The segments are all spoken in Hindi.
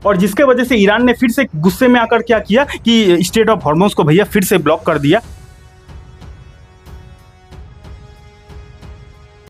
और जिसके वजह से ईरान ने फिर से गुस्से में आकर क्या किया कि स्ट्रेट ऑफ हॉर्मुज को भैया फिर से ब्लॉक कर दिया।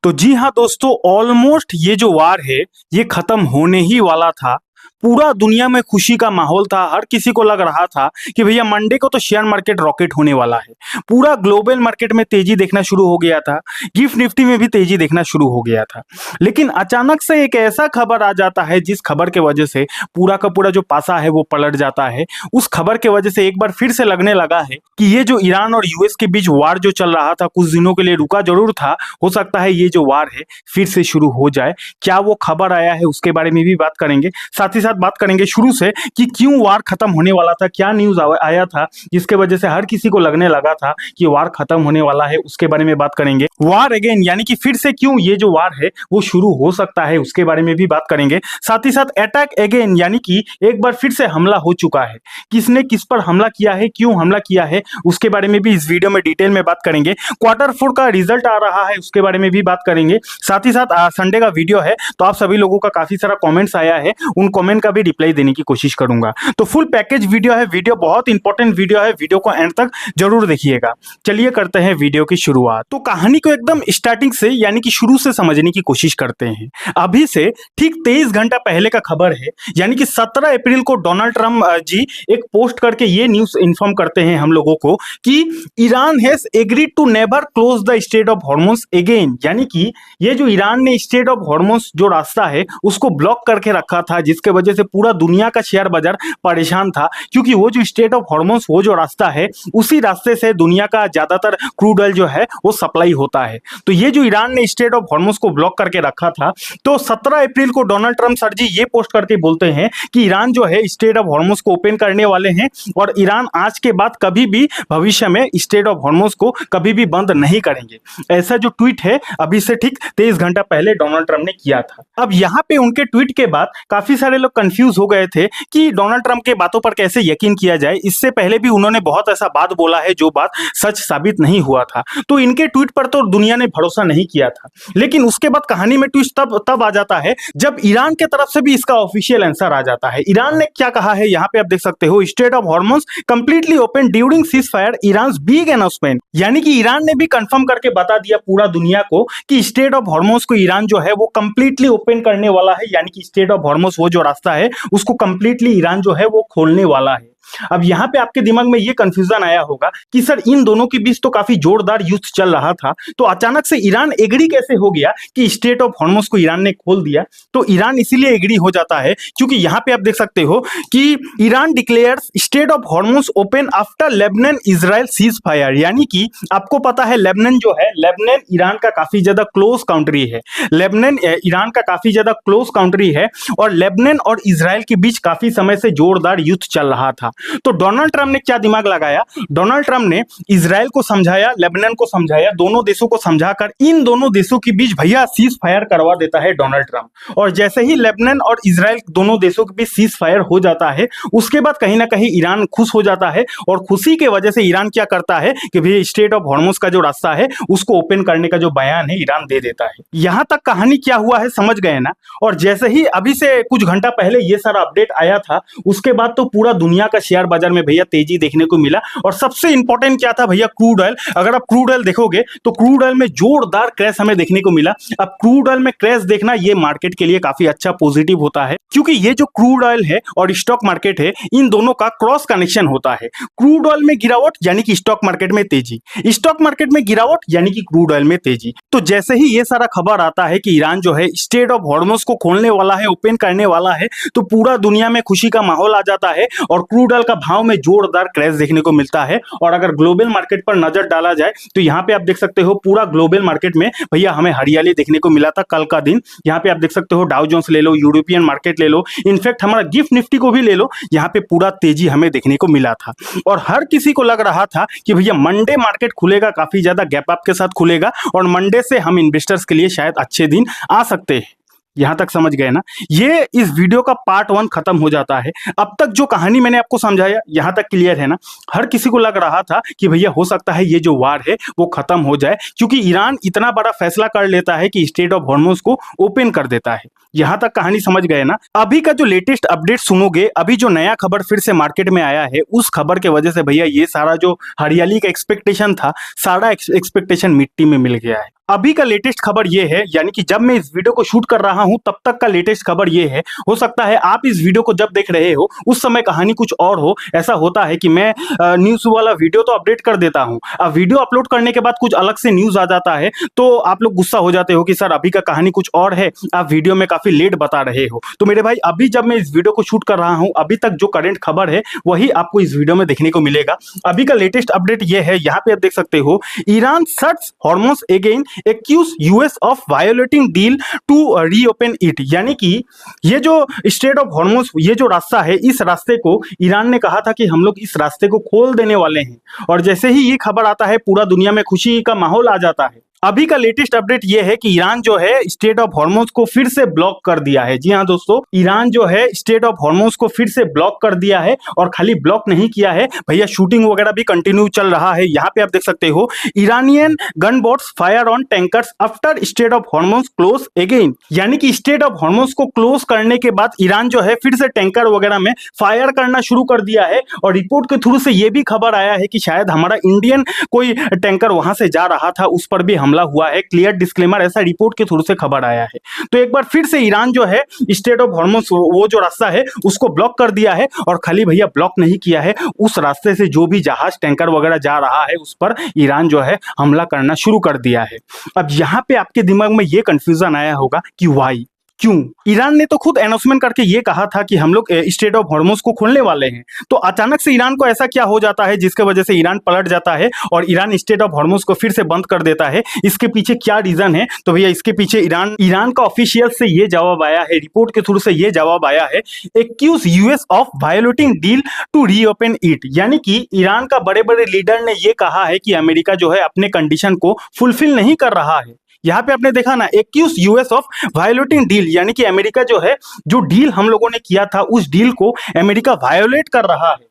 तो जी हाँ दोस्तों, ऑलमोस्ट ये जो वार है ये खत्म होने ही वाला था। पूरा दुनिया में खुशी का माहौल था, हर किसी को लग रहा था कि भैया मंडे को तो शेयर मार्केट रॉकेट होने वाला है। पूरा ग्लोबल मार्केट में तेजी देखना शुरू हो गया था, गिफ्ट निफ्टी में भी तेजी देखना शुरू हो गया था। लेकिन अचानक से एक ऐसा खबर आ जाता है जिस खबर के वजह से पूरा का पूरा जो पासा है वो पलट जाता है। उस खबर के वजह से एक बार फिर से लगने लगा है कि ये जो ईरान और यूएस के बीच वार जो चल रहा था, कुछ दिनों के लिए रुका जरूर था, हो सकता है ये जो वार है फिर से शुरू हो जाए। क्या वो खबर आया है उसके बारे में भी बात करेंगे, साथ ही साथ बात करेंगे शुरू से कि क्यों वार खत्म होने वाला था, क्या न्यूज आया था जिसके वजह से हर किसी को लगने लगा था कि वार खत्म होने वाला है, उसके बारे में बात करेंगे। वार अगेन यानी कि फिर से क्यों ये जो वार है वो शुरू हो सकता है, उसके बारे में भी बात करेंगे। साथ ही साथ अटैक अगेन यानी कि एक बार फिर से हमला हो चुका है, किसने किस पर हमला किया है, क्यों हमला किया है, उसके बारे में भी इस वीडियो में डिटेल में बात करेंगे। क्वार्टर 4 का रिजल्ट आ रहा है, उसके बारे में भी बात करेंगे। साथ ही साथ संडे का वीडियो है तो आप सभी लोगों का काफी सारा कमेंट्स आया है, उन कमेंट का भी रिप्लाई देने की कोशिश करूंगा। तो फुल पैकेज वीडियो है, वीडियो बहुत इंपॉर्टेंट वीडियो है, वीडियो को एंड तक जरूर देखिएगा। चलिए करते हैं वीडियो की शुरुआत। तो कहानी को एकदम स्टार्टिंग से यानी कि शुरू से समझने की कोशिश करते हैं। अभी से ठीक 23 घंटा पहले का खबर है, यानी कि 17 अप्रैल को डोनाल्ड ट्रम्प जी एक पोस्ट करके ये न्यूज इन्फॉर्म करते हैं हम लोगों को कि Iran has agreed to never close the strait of Hormuz again, यानी कि ये जो ईरान ने स्ट्रेट ऑफ हॉर्मुज जो रास्ता है उसको ब्लॉक करके रखा था, जिसके वजह से पूरा दुनिया का शेयर बाजार परेशान था। क्योंकि वो जो स्ट्रेट ऑफ हॉर्मुज वो जो रास्ता है उसी रास्ते से दुनिया का ज्यादातर क्रूड ऑयल जो है वो सप्लाई होता है। तो ये जो ईरान ने स्ट्रेट ऑफ हॉर्मुज को ब्लॉक करके रखा था, तो 17 अप्रैल को डोनाल्ड ट्रम्प सर जी ये पोस्ट करके बोलते हैं कि ईरान जो है स्ट्रेट ऑफ हॉर्मुज को ओपन करने वाले हैं और ईरान आज के बाद कभी भी भविष्य में स्ट्रेट ऑफ हॉर्मुज को कभी भी बंद नहीं करेंगे। ऐसा जो ट्वीट है अभी से ठीक 23 घंटा पहले डोनाल्ड ट्रम्प ने किया था। अब यहाँ पे उनके ट्वीट के बाद काफी सारे लोग कंफ्यूज हो गए थे कि डोनाल्ड ट्रम्प के बातों पर कैसे यकीन किया जाए। इससे पहले भी उन्होंने बहुत ऐसा बात बोला है जो बात सच साबित नहीं हुआ था, तो इनके ट्वीट पर तो दुनिया ने भरोसा नहीं किया था। लेकिन उसके बाद कहानी में ट्विस्ट तब आ जाता है जब ईरान के तरफ से भी इसका ऑफिशियल आंसर आ जाता है। ईरान ने क्या कहा है यहाँ पे आप देख सकते हो, straight of Hormuz completely open during cease fire Iran big announcement, यानी कि ईरान ने भी कंफर्म करके बता दिया पूरा दुनिया को कि स्ट्रेट ऑफ हॉर्मुज को ईरान जो है वो कंप्लीटली ओपन करने वाला है, यानी कि स्ट्रेट ऑफ हॉर्मुज वो जो रास्ता है उसको कंप्लीटली ईरान जो है वो खोलने वाला है। अब यहाँ पे आपके दिमाग में ये कंफ्यूजन आया होगा कि सर इन दोनों के बीच तो काफी जोरदार युद्ध चल रहा था, तो अचानक से ईरान एग्री कैसे हो गया कि स्ट्रेट ऑफ हॉर्मुज को ईरान ने खोल दिया। तो ईरान इसीलिए एग्री हो जाता है क्योंकि यहाँ पे आप देख सकते हो कि Iran declares straight of Hormuz open after Lebanon Israel cease fire, यानी कि आपको पता है लेबनान जो है, लेबनान ईरान का काफी ज्यादा क्लोज कंट्री है, लेबनान ईरान का काफी ज्यादा क्लोज कंट्री है और लेबनान और इजराइल के बीच काफी समय से जोरदार युद्ध चल रहा था। तो डोनाल्ड ट्रम्प ने क्या दिमाग लगाया, डोनाल्ड ट्रम्प ने इजराइल को समझाया, लेबनान को समझाया, दोनों देशों को समझाकर इन दोनों देशों के बीच भैया सीज फायर करवा देता है डोनाल्ड ट्रम्प। और जैसे ही लेबनान और इजराइल दोनों देशों के बीच सीज फायर हो जाता है, उसके बाद कहीं ना कहीं ईरान खुश हो जाता है और खुशी के वजह से ईरान क्या करता है कि भैया स्ट्रेट ऑफ हॉर्मुज का जो रास्ता है उसको ओपन करने का जो बयान है ईरान दे देता है। यहां तक कहानी क्या हुआ है समझ गए ना। और जैसे ही अभी से कुछ घंटा पहले ये सारा अपडेट आया था, उसके बाद तो पूरा दुनिया का शेयर बाजार में भैया तेजी देखने को मिला। और सबसे इंपॉर्टेंट क्या था भैया, क्रूड ऑयल। अगर आप क्रूड ऑयल देखोगे तो क्रूड ऑयल में जोरदार क्रैश हमें देखने को मिला। अब क्रूड ऑयल में क्रैश देखना ये मार्केट के लिए काफी अच्छा पॉजिटिव होता है, क्योंकि ये जो क्रूड ऑयल है और स्टॉक मार्केट है इन दोनों का क्रॉस कनेक्शन होता है। क्रूड ऑयल में गिरावट यानी कि स्टॉक मार्केट में तेजी, स्टॉक मार्केट में गिरावट यानी कि क्रूड ऑयल में तेजी। तो जैसे ही ये सारा खबर आता है कि ईरान जो है स्ट्रेट ऑफ हॉर्मुज को खोलने वाला है, ओपन करने वाला है, तो पूरा दुनिया में खुशी का माहौल आ जाता है और क्रूड ऑयल का भाव में जोरदार क्रैश देखने को मिलता है। और अगर ग्लोबल मार्केट पर नजर डाला जाए तो यहाँ पे आप देख सकते हो पूरा ग्लोबल मार्केट में भैया हमें हरियाली देखने को मिला था कल का दिन। यहाँ पे आप देख सकते हो डाउ जोन्स ले लो, यूरोपियन मार्केट ले लो, इनफैक्ट हमारा गिफ्ट निफ्टी को भी ले लो, यहाँ पे पूरा तेजी हमें देखने को मिला था। और हर किसी को लग रहा था कि भैया मंडे मार्केट खुलेगा, काफी ज्यादा गैप अप के साथ खुलेगा और मंडे से हम इन्वेस्टर्स के लिए शायद अच्छे दिन आ सकते हैं। यहाँ तक समझ गए ना। ये इस वीडियो का पार्ट 1 खत्म हो जाता है। अब तक जो कहानी मैंने आपको समझाया यहाँ तक क्लियर है ना। हर किसी को लग रहा था कि भैया हो सकता है ये जो वार है वो खत्म हो जाए, क्योंकि ईरान इतना बड़ा फैसला कर लेता है कि स्ट्रेट ऑफ हॉर्मुज को ओपन कर देता है। यहाँ तक कहानी समझ गए ना। अभी का जो लेटेस्ट अपडेट सुनोगे, अभी जो नया खबर फिर से मार्केट में आया है, उस खबर के वजह से भैया ये सारा जो हरियाली का एक्सपेक्टेशन था, सारा एक्सपेक्टेशन मिट्टी में मिल गया है। अभी का लेटेस्ट खबर ये है, यानी कि जब मैं इस वीडियो को शूट कर रहा हूं तब तक का लेटेस्ट खबर ये है। हो सकता है आप इस वीडियो को जब देख रहे हो उस समय कहानी कुछ और हो। ऐसा होता है कि मैं न्यूज वाला वीडियो तो अपडेट कर देता हूं, अब वीडियो अपलोड करने के बाद कुछ अलग से न्यूज आ जाता है, तो आप लोग गुस्सा हो जाते हो कि सर अभी का कहानी कुछ और है, आप वीडियो में काफी लेट बता रहे हो। तो मेरे भाई, अभी जब मैं इस वीडियो को शूट कर रहा हूं, अभी तक जो करंट खबर है वही आपको इस वीडियो में देखने को मिलेगा। अभी का लेटेस्ट अपडेट ये है, यहाँ पे आप देख सकते हो, Iran shuts Hormuz again, accuse US of violating deal to reopen it. यानी कि ये जो स्ट्रेट ऑफ हॉर्मुज, ये जो रास्ता है, इस रास्ते को ईरान ने कहा था कि हम लोग इस रास्ते को खोल देने वाले हैं, और जैसे ही ये खबर आता है पूरा दुनिया में खुशी का माहौल आ जाता है। अभी का लेटेस्ट अपडेट ये है कि ईरान जो है स्ट्रेट ऑफ हॉर्मुज को फिर से ब्लॉक कर दिया है। जी हाँ दोस्तों, ईरान जो है स्ट्रेट ऑफ हॉर्मुज को फिर से ब्लॉक कर दिया है, और खाली ब्लॉक नहीं किया है भैया, शूटिंग वगैरह भी कंटिन्यू चल रहा है। यहाँ पे आप देख सकते हो, Iranian gun boats fire on tankers after straight of Hormuz close again. यानी कि स्ट्रेट ऑफ हॉर्मुज को क्लोज करने के बाद ईरान जो है फिर से टैंकर वगैरह में फायर करना शुरू कर दिया है। और रिपोर्ट के थ्रू से ये भी खबर आया है कि शायद हमारा इंडियन कोई टैंकर वहां से जा रहा था, उस पर भी हमला हुआ है। क्लियर डिस्क्लेमर, ऐसा रिपोर्ट के थ्रू से खबर आया है। तो एक बार फिर से ईरान जो है स्ट्रेट ऑफ हॉर्मुज, वो जो रास्ता है उसको ब्लॉक कर दिया है, और खाली भैया ब्लॉक नहीं किया है, उस रास्ते से जो भी जहाज टैंकर वगैरह जा रहा है उस पर ईरान जो है हमला करना शुरू कर दिया है। अब यहाँ पे आपके दिमाग में ये कंफ्यूजन आया होगा कि वाई, क्यों? ईरान ने तो खुद अनाउंसमेंट करके ये कहा था कि हम लोग स्ट्रेट ऑफ हॉर्मुज को खोलने वाले हैं, तो अचानक से ईरान को ऐसा क्या हो जाता है जिसके वजह से ईरान पलट जाता है और ईरान स्ट्रेट ऑफ हॉर्मुज को फिर से बंद कर देता है? इसके पीछे क्या रीजन है? तो भैया इसके पीछे ईरान का ऑफिशियल से ये जवाब आया है, रिपोर्ट के थ्रू से ये जवाब आया है, accuse US of violating deal to reopen it. यानी कि ईरान का बड़े बड़े लीडर ने ये कहा है कि अमेरिका जो है अपने कंडीशन को फुलफिल नहीं कर रहा है। यहाँ पे आपने देखा ना, accuse US of violating deal, यानी कि अमेरिका जो है, जो डील हम लोगों ने किया था उस डील को अमेरिका वायोलेट कर रहा है।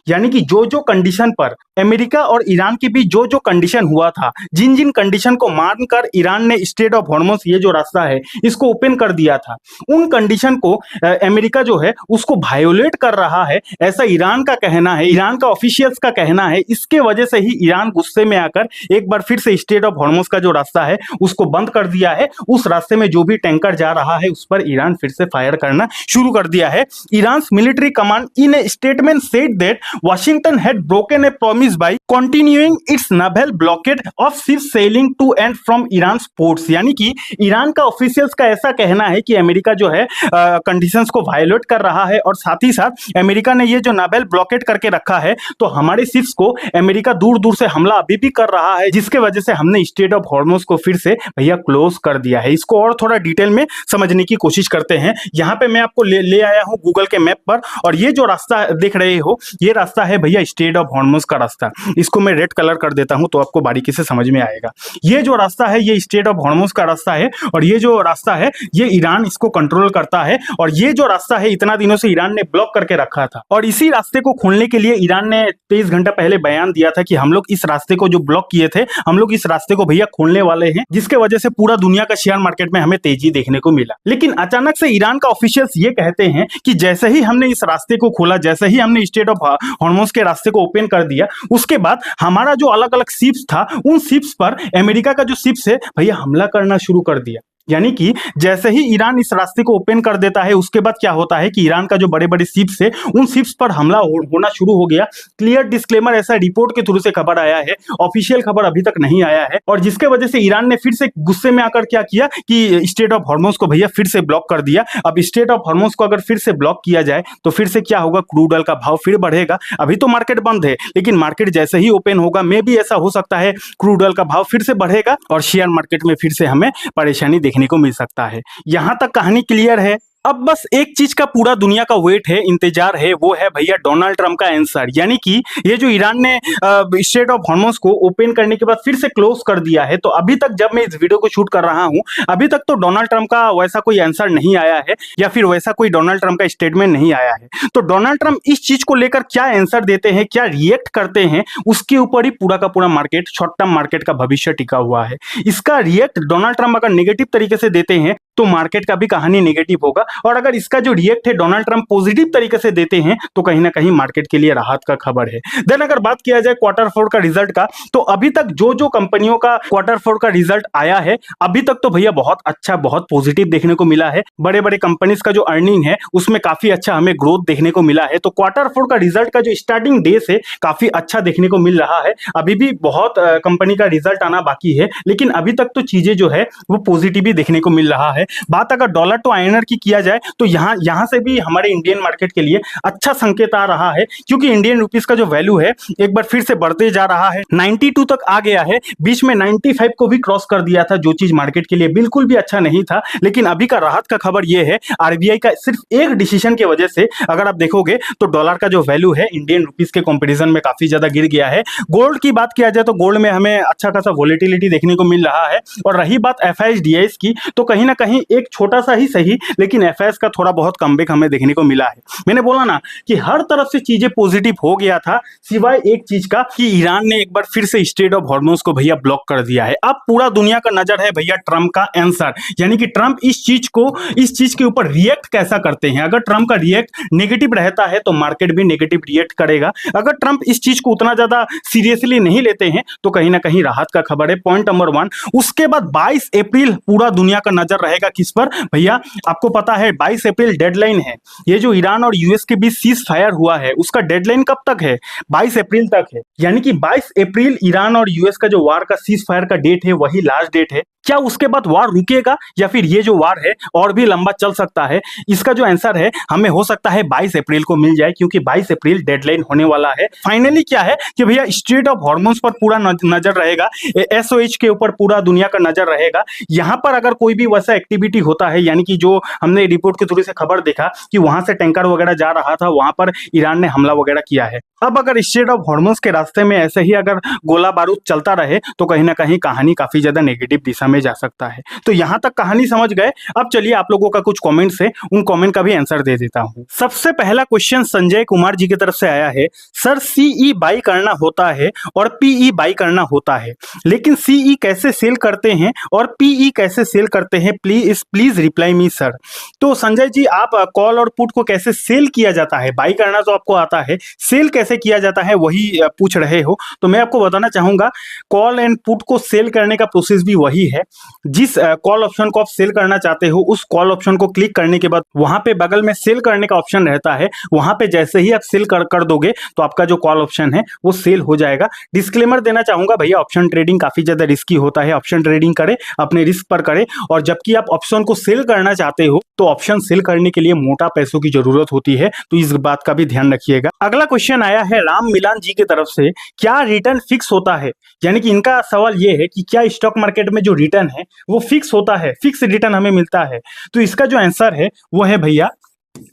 यानी कि जो जो कंडीशन पर अमेरिका और ईरान के बीच जो जो कंडीशन हुआ था, जिन जिन कंडीशन को मानकर ईरान ने स्ट्रेट ऑफ हॉर्मुज, ये जो रास्ता है, इसको ओपन कर दिया था, उन कंडीशन को अमेरिका जो है उसको वायोलेट कर रहा है, ऐसा ईरान का कहना है, ईरान का ऑफिशियल्स का कहना है। इसके वजह से ही ईरान गुस्से में आकर एक बार फिर से स्ट्रेट ऑफ हॉर्मुज का जो रास्ता है उसको बंद कर दिया है। उस रास्ते में जो भी टैंकर जा रहा है उस पर ईरान फिर से फायर करना शुरू कर दिया है। Iran military command in A statement said that Washington had broken a promise by continuing its naval blockade of ships sailing to and from Iran's ports। यानी कि ईरान का ऑफिशियल्स का ऐसा कहना है कि अमेरिका जो है कंडीशंस को वायोलेट कर रहा है, और साथ ही साथ अमेरिका ने ये जो नावल ब्लॉकेट करके रखा है, तो हमारे शिप्स को अमेरिका दूर दूर से हमला अभी भी कर रहा है, जिसके वजह से हमने स्ट्रेट ऑफ हॉर्मुज को फिर से भैया क्लोज कर दिया है। इसको और थोड़ा डिटेल में समझने की कोशिश करते हैं। यहाँ पे मैं आपको ले आया हूँ गूगल के मैप पर, और ये जो रास्ता देख रहे हो, ये रास्ता है भैया स्ट्रेट ऑफ हॉर्मुज का रास्ता। इसको मैं रेड कलर कर देता हूं तो आपको बारीकी से समझ में आएगा। ये जो रास्ता है ये स्ट्रेट ऑफ हॉर्मुज का रास्ता है, और ये जो रास्ता है ये ईरान इसको कंट्रोल करता है, और ये जो रास्ता है इतना दिनों से ईरान ने ब्लॉक करके रखा था, और इसी रास्ते को खोलने के लिए ईरान ने 23 घंटा पहले बयान दिया था कि हम लोग इस रास्ते को जो ब्लॉक किए थे, हम लोग इस रास्ते को भैया खोलने वाले हैं, जिसके वजह से पूरा दुनिया का शेयर मार्केट में हमें तेजी देखने को मिला। लेकिन अचानक से ईरान का ऑफिशियल्स ये कहते हैं कि जैसे ही हमने इस रास्ते को खोला, जैसे ही हमने स्ट्रेट ऑफ हॉर्मुज के रास्ते को ओपन कर दिया, उसके बाद हमारा जो अलग अलग शिप्स था, उन शिप्स पर अमेरिका का जो शिप्स है भैया हमला करना शुरू कर दिया। यानी कि जैसे ही ईरान इस रास्ते को ओपन कर देता है, उसके बाद क्या होता है कि ईरान का जो बड़े बड़े शिप्स है उन शिप्स पर हमला होना शुरू हो गया। क्लियर डिस्क्लेमर, ऐसा रिपोर्ट के थ्रू से खबर आया है, ऑफिशियल खबर अभी तक नहीं आया है, और जिसके वजह से ईरान ने फिर से गुस्से में आकर क्या किया कि स्ट्रेट ऑफ हॉर्मुज को भैया फिर से ब्लॉक कर दिया। अब स्ट्रेट ऑफ हॉर्मुज को अगर फिर से ब्लॉक किया जाए तो फिर से क्या होगा, क्रूड ऑयल का भाव फिर बढ़ेगा। अभी तो मार्केट बंद है, लेकिन मार्केट जैसे ही ओपन होगा, मे भी ऐसा हो सकता है क्रूड ऑयल का भाव फिर से बढ़ेगा और शेयर मार्केट में फिर से हमें परेशानी देखने को मिल सकता है। यहां तक कहानी क्लियर है? अब बस एक चीज का पूरा दुनिया का वेट है, इंतजार है, वो है भैया डोनाल्ड ट्रंप का आंसर। यानी कि ये जो ईरान ने स्ट्रेट ऑफ हॉर्मुज को ओपन करने के बाद फिर से क्लोज कर दिया है, तो अभी तक जब मैं इस वीडियो को शूट कर रहा हूं, अभी तक तो डोनाल्ड ट्रंप का वैसा कोई आंसर नहीं आया है या फिर वैसा कोई डोनाल्ड ट्रंप का स्टेटमेंट नहीं आया है। तो डोनाल्ड ट्रंप इस चीज को लेकर क्या आंसर देते हैं, क्या रिएक्ट करते हैं, उसके ऊपर ही पूरा का पूरा मार्केट, शॉर्ट टर्म मार्केट का भविष्य टिका हुआ है। इसका रिएक्ट डोनाल्ड ट्रंप अगर नेगेटिव तरीके से देते हैं तो मार्केट का भी कहानी नेगेटिव होगा, और अगर इसका जो रिएक्ट है डोनाल्ड ट्रंप पॉजिटिव तरीके से देते हैं तो कहीं ना कहीं मार्केट के लिए राहत का खबर है। देन अगर बात किया जाए क्वार्टर फोर का रिजल्ट का, तो अभी तक जो जो कंपनियों का क्वार्टर फोर का रिजल्ट आया है, अभी तक तो भैया बहुत अच्छा, बहुत पॉजिटिव देखने को मिला है। बड़े बड़े कंपनीज का जो अर्निंग है उसमें काफी अच्छा हमें ग्रोथ देखने को मिला है। तो क्वार्टर फोर का रिजल्ट का जो स्टार्टिंग डे से काफी अच्छा देखने को मिल रहा है। अभी भी बहुत कंपनी का रिजल्ट आना बाकी है, लेकिन अभी तक तो चीजें जो है वो पॉजिटिव ही देखने को मिल रहा है। बात अगर डॉलर टू आईएनआर की किया जाए तो यहां से भी हमारे इंडियन मार्केट के लिए अच्छा संकेत आ रहा है, क्योंकि इंडियन रुपीस का जो वैल्यू है एक बार फिर से बढ़ते जा रहा है। 92 तक आ गया है, बीच में 95 को भी क्रॉस कर दिया था, जो चीज मार्केट के लिए बिल्कुल भी अच्छा नहीं था। लेकिन अभी का राहत का खबर यह है, आरबीआई का सिर्फ एक डिसीजन की वजह से अगर आप देखोगे तो डॉलर का जो वैल्यू है इंडियन रुपीस के कंपैरिजन में काफी ज्यादा गिर गया है। गोल्ड की बात किया जाए तो गोल्ड में हमें अच्छा खासा वोलेटिलिटी देखने को मिल रहा है। और रही बात एफआईएस डीआईएस की, तो कहीं ना कहीं एक छोटा सा ही सही, लेकिन एफआईएस का थोड़ा बहुत कमबैक हमें देखने को मिला है। मैंने बोला ना कि हर तरफ से चीजें पॉजिटिव हो गया था, सिवाय एक चीज का कि ईरान ने एक बार फिर से स्ट्रेट ऑफ हॉर्मुज को भैया ब्लॉक कर दिया है। अब पूरा दुनिया का नजर है भैया ट्रंप का आंसर, यानी कि ट्रंप इस चीज के ऊपर रिएक्ट कैसा करते हैं। अगर ट्रंप का रिएक्ट नेगेटिव रहता है तो मार्केट भी नेगेटिव रिएक्ट करेगा। अगर ट्रंप इस चीज को उतना ज्यादा सीरियसली नहीं लेते हैं तो कहीं ना कहीं राहत का खबर है, पॉइंट नंबर 1। उसके बाद 22 अप्रैल पूरा दुनिया का नजर रहेगा किस पर भैया, आपको पता है 22 अप्रैल डेडलाइन है। ये जो ईरान और यूएस के बीच सीज फायर हुआ है उसका डेडलाइन कब तक है, 22 अप्रैल तक है। यानी कि 22 अप्रैल ईरान और यूएस का जो वार का सीज फायर का डेट है वही लास्ट डेट है। क्या उसके बाद वार रुकेगा या फिर ये जो वार है और भी लंबा चल सकता है? इसका जो आंसर है हमें हो सकता है 22 अप्रैल को मिल जाए, क्योंकि 22 अप्रैल डेडलाइन होने वाला है। फाइनली क्या है कि भैया स्ट्रेट ऑफ हॉर्मुज पर पूरा नजर रहेगा, एसओएच के ऊपर पूरा दुनिया का नजर रहेगा। यहां पर अगर कोई भी वैसा एक्टिविटी होता है, यानी कि जो हमने रिपोर्ट के थ्रू से खबर देखा कि वहां से टैंकर वगैरह जा रहा था, वहां पर ईरान ने हमला वगैरह किया है। अब अगर स्ट्रेट ऑफ हॉर्मुज के रास्ते में ऐसे ही अगर गोला बारूद चलता रहे तो कहीं ना कहीं कहानी काफी ज्यादा नेगेटिव दिशा में जा सकता है। तो यहां तक कहानी समझ गए। अब चलिए आप लोगों का कुछ कमेंट्स है, उन कमेंट का भी आंसर दे देता हूं। सबसे पहला क्वेश्चन संजय कुमार जी की तरफ से आया है, सर सीई बाई करना होता है और पीई बाई करना होता है, लेकिन सीई कैसे सेल करते हैं और पीई कैसे सेल करते हैं, प्लीज रिप्लाई मी सर। तो संजय जी, आप कॉल और पुट को कैसे सेल किया जाता है, बाई करना तो आपको आता है, सेल कैसे किया जाता है वही पूछ रहे हो। तो मैं आपको बताना चाहूंगा, कॉल एंड पुट को सेल करने का प्रोसेस भी वही है। जिस कॉल ऑप्शन को आप सेल करना चाहते हो उस कॉल ऑप्शन को क्लिक करने के बाद वहां पे बगल में सेल करने का ऑप्शन रहता है, वहां पे जैसे ही आप सेल कर दोगे तो आपका जो कॉल ऑप्शन है वो सेल हो जाएगा। डिस्क्लेमर देना चाहूंगा भैया, ऑप्शन ट्रेडिंग काफी ज्यादा रिस्की होता है, ऑप्शन ट्रेडिंग करे अपने रिस्क पर करे, और जबकि आप ऑप्शन को सेल करना चाहते हो तो ऑप्शन सेल करने के लिए मोटा पैसों की जरूरत होती है, तो इस बात का भी ध्यान रखिएगा। अगला क्वेश्चन आया है राम मिलान जी की तरफ से, क्या रिटर्न फिक्स होता है? यानी कि इनका सवाल ये है कि क्या स्टॉक मार्केट में जो रिटर्न है वो फिक्स होता है, फिक्स रिटर्न हमें मिलता है? तो इसका जो आंसर है वो है भैया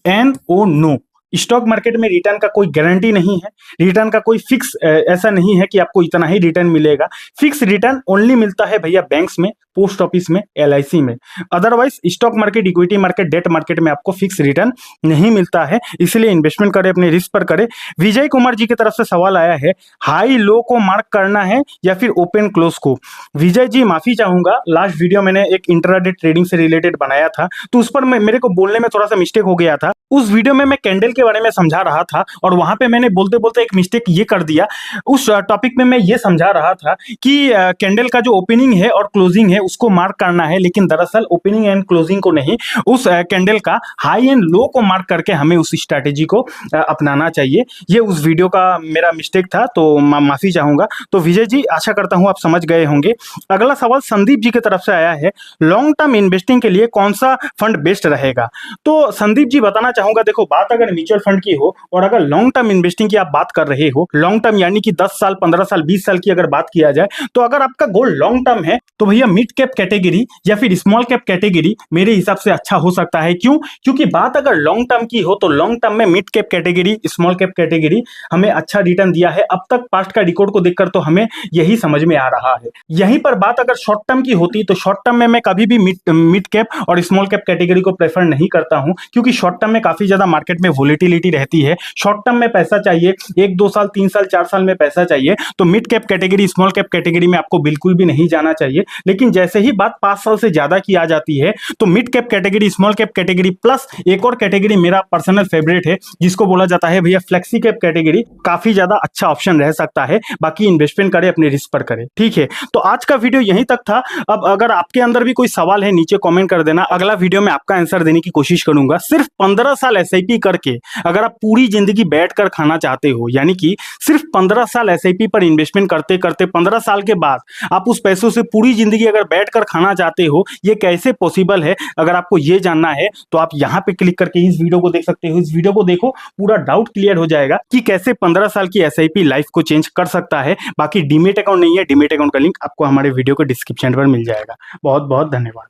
N O no. Stock market में रिटर्न का कोई गारंटी नहीं है, रिटर्न का कोई फिक्स ऐसा नहीं है कि आपको इतना ही रिटर्न मिलेगा। फिक्स रिटर्न ओनली मिलता है भैया बैंक्स में, पोस्ट ऑफिस में, एलआईसी में। Otherwise stock market, equity market, debt market में आपको फिक्स रिटर्न नहीं मिलता है, इसलिए इन्वेस्टमेंट करें, अपने रिस्क पर करें। विजय कुमार जी की तरफ से सवाल आया है, हाई लो को मार्क करना है या फिर ओपन क्लोज को? विजय जी माफी चाहूंगा, लास्ट वीडियो मैंने एक इंट्राडे ट्रेडिंग से रिलेटेड बनाया था, तो उस पर मेरे को बोलने में थोड़ा सा मिस्टेक हो गया था। उस वीडियो में मैं कैंडल के बारे में समझा रहा था और वहां पे मैंने बोलते बोलते एक मिस्टेक ये कर दिया। उस टॉपिक में मैं ये समझा रहा था कि कैंडल का जो ओपनिंग है और क्लोजिंग है उसको मार्क करना है, लेकिन दरअसल ओपनिंग एंड क्लोजिंग को नहीं, उस कैंडल का हाई एंड लो को मार्क करके हमें उस स्ट्रैटेजी को अपनाना चाहिए। ये उस वीडियो का मेरा मिस्टेक था, तो माफी चाहूंगा। तो विजय जी, आशा करता हूं आप समझ गए होंगे। अगला सवाल संदीप जी की तरफ से आया है, लॉन्ग टर्म इन्वेस्टिंग के लिए कौन सा फंड बेस्ट रहेगा? तो संदीप जी बताना चाहूंगा, देखो बात अगर म्यूचुअल फंड की हो और अगर लॉन्ग टर्म इन्वेस्टिंग की आप बात कर रहे हो, लॉन्ग टर्म यानी कि 10 साल 15 साल 20 साल की अगर बात किया जाए, तो अगर आपका गोल लॉन्ग टर्म है तो भैया मिड कैप कैटेगरी या फिर स्मॉल कैप कैटेगरी मेरे हिसाब से अच्छा हो सकता है। क्यों? क्योंकि बात अगर लॉन्ग टर्म की हो तो लॉन्ग टर्म में mid cap category small cap category हमें अच्छा रिटर्न दिया है। अब तक पास्ट का रिकॉर्ड को देखकर तो हमें यही समझ में आ रहा है। यहीं पर बात अगर शॉर्ट टर्म की होती तो शॉर्ट टर्म में मैं कभी भी मिड कैप और स्मॉल कैप कैटेगरी को प्रेफर नहीं करता हूं, क्योंकि शॉर्ट टर्म में काफी ज्यादा मार्केट में वोलेटिलिटी रहती है। शॉर्ट टर्म में पैसा चाहिए, 1 2 साल 3 साल 4 साल में पैसा चाहिए, तो mid cap category small cap category में आपको बिल्कुल भी नहीं जाना चाहिए। लेकिन जैसे ही बात 5 साल से ज्यादा की आ जाती है तो mid cap category small cap category plus एक और कैटेगरी मेरा पर्सनल फेवरेट है, जिसको बोला जाता है भैया फ्लेक्सी कैप कैटेगरी, काफी ज्यादा अच्छा ऑप्शन रह सकता है। बाकी इन्वेस्टमेंट करे अपने रिस्क पर करे, ठीक है। तो आज का वीडियो यहीं तक था। अब अगर आपके अंदर भी कोई सवाल है नीचे कमेंट कर देना, अगला वीडियो में आपका आंसर देने की कोशिश करूंगा। सिर्फ 15 साल एसआईपी करके अगर आप पूरी जिंदगी बैठकर खाना चाहते हो, यानी कि सिर्फ 15 साल एसआईपी पर इन्वेस्टमेंट करते करते 15 साल के बाद आप उस पैसों से पूरी जिंदगी अगर बैठकर खाना चाहते हो, ये कैसे पॉसिबल है? अगर आपको ये जानना है तो आप यहां पे क्लिक करके इस वीडियो को देख सकते हो। इस वीडियो को देखो, पूरा डाउट क्लियर हो जाएगा कि कैसे 15 साल की एसआईपी लाइफ को चेंज कर सकता है। बाकी डीमेट अकाउंट नहीं है, डीमेट अकाउंट का लिंक आपको हमारे वीडियो के डिस्क्रिप्शन पर मिल जाएगा। बहुत बहुत धन्यवाद।